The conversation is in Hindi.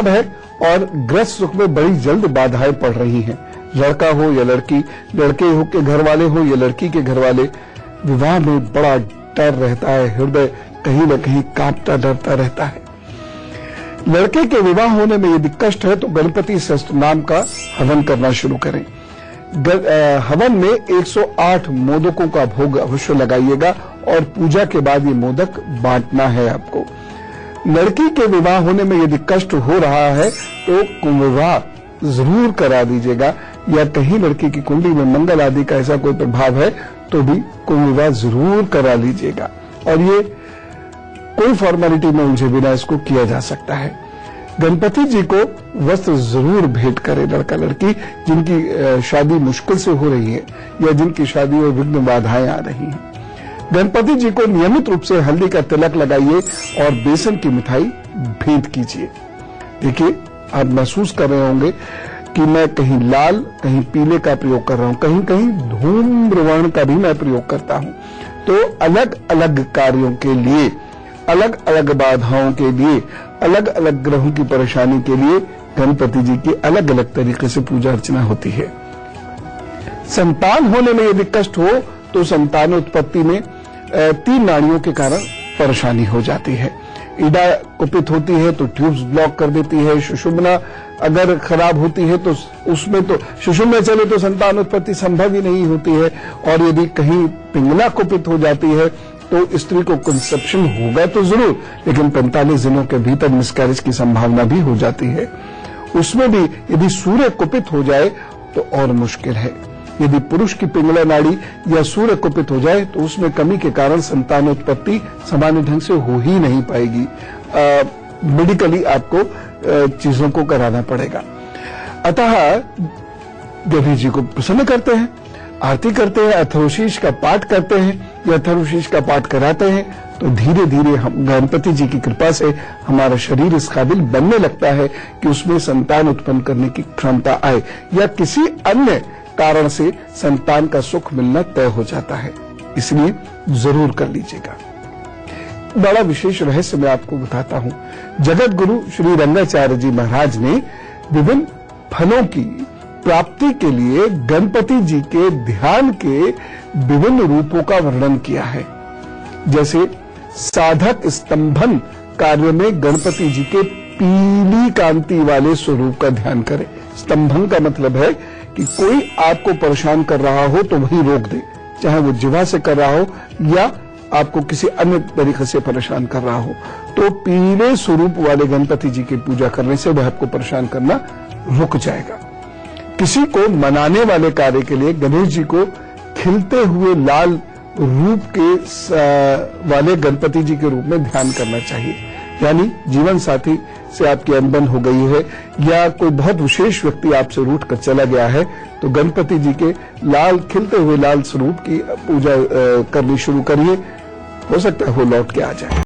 है और गृहस्थ सुख में बड़ी जल्द बाधाएं पड़ रही हैं। लड़का हो या लड़की, लड़के हो के घर वाले हो या लड़की के घर वाले, विवाह में बड़ा डर रहता है, हृदय कहीं न कहीं कांपता डरता रहता है। लड़के के विवाह होने में यदि कष्ट है तो गणपति सहस्त्रनाम का हवन करना शुरू करें। हवन में 108 मोदकों का भोग अवश्य लगाइएगा और पूजा के बाद ये मोदक बांटना है आपको। लड़की के विवाह होने में यदि कष्ट हो रहा है तो कुंभ विवाह जरूर करा दीजिएगा, या कहीं लड़की की कुंडली में मंगल आदि का ऐसा कोई प्रभाव है तो भी कुंभ विवाह जरूर करा लीजिएगा। और ये कोई फॉर्मेलिटी में उलझे बिना इसको किया जा सकता है। गणपति जी को वस्त्र जरूर भेंट करे लड़का लड़की जिनकी शादी मुश्किल से हो रही है या जिनकी शादी में विघ्न बाधाएं आ रही हैं। गणपति जी को नियमित रूप से हल्दी का तिलक लगाइए और बेसन की मिठाई भेंट कीजिए। देखिए, आप महसूस कर रहे होंगे कि मैं कहीं लाल कहीं पीले का प्रयोग कर रहा हूं, कहीं कहीं धूम्र वर्ण का भी मैं प्रयोग करता हूं। तो अलग अलग कार्यों के लिए, अलग अलग बाधाओं के लिए, अलग अलग ग्रहों की परेशानी के लिए गणपति जी की अलग अलग तरीके से पूजा अर्चना होती है। संतान होने में यदि कष्ट हो तो संतान उत्पत्ति में 3 नाड़ियों के कारण परेशानी हो जाती है। ईडा कुपित होती है तो ट्यूब्स ब्लॉक कर देती है। सुषुम्ना अगर खराब होती है तो उसमें तो सुषुम्ना चले तो संतान उत्पत्ति संभव ही नहीं होती है। और यदि कहीं पिंगला कुपित हो जाती है तो स्त्री को कंसेप्शन होगा तो जरूर, लेकिन 45 दिनों के भीतर मिसकैरेज की संभावना भी हो जाती है। उसमें भी यदि सूर्य कुपित हो जाए तो और मुश्किल है। यदि पुरुष की पिंगला नाड़ी या सूर्य कुपित हो जाए तो उसमें कमी के कारण संतान उत्पत्ति सामान्य ढंग से हो ही नहीं पाएगी। मेडिकली आपको चीजों को कराना पड़ेगा। अतः देवी जी को प्रसन्न करते हैं, आरती करते हैं, अथर्वशीष का पाठ करते हैं या अथर्वशीष का पाठ कराते हैं तो धीरे धीरे हम गणपति जी की कृपा से हमारा शरीर इस काबिल बनने लगता है कि उसमें संतान उत्पन्न करने की क्षमता आए, या किसी अन्य कारण से संतान का सुख मिलना तय हो जाता है। इसलिए जरूर कर लीजिएगा। बड़ा विशेष रहस्य मैं आपको बताता हूं। जगत गुरु श्री रंगाचार्य जी महाराज ने विभिन्न फलों की प्राप्ति के लिए गणपति जी के ध्यान के विभिन्न रूपों का वर्णन किया है। जैसे साधक स्तंभन कार्य में गणपति जी के पीली कांति वाले स्वरूप का ध्यान करें। स्तंभन का मतलब है कि कोई आपको परेशान कर रहा हो तो वही रोक दे, चाहे वो जिह्वा से कर रहा हो या आपको किसी अन्य तरीके से परेशान कर रहा हो। तो पीले स्वरूप वाले गणपति जी की पूजा करने से वह आपको परेशान करना रुक जाएगा। किसी को मनाने वाले कार्य के लिए गणेश जी को खिलते हुए लाल रूप के वाले गणपति जी के रूप में ध्यान करना चाहिए। यानी जीवन साथी से आपकी अनबन हो गई है या कोई बहुत विशेष व्यक्ति आपसे रूठ कर चला गया है तो गणपति जी के लाल खिलते हुए लाल स्वरूप की पूजा करनी शुरू करिए। हो सकता है वो लौट के आ जाए।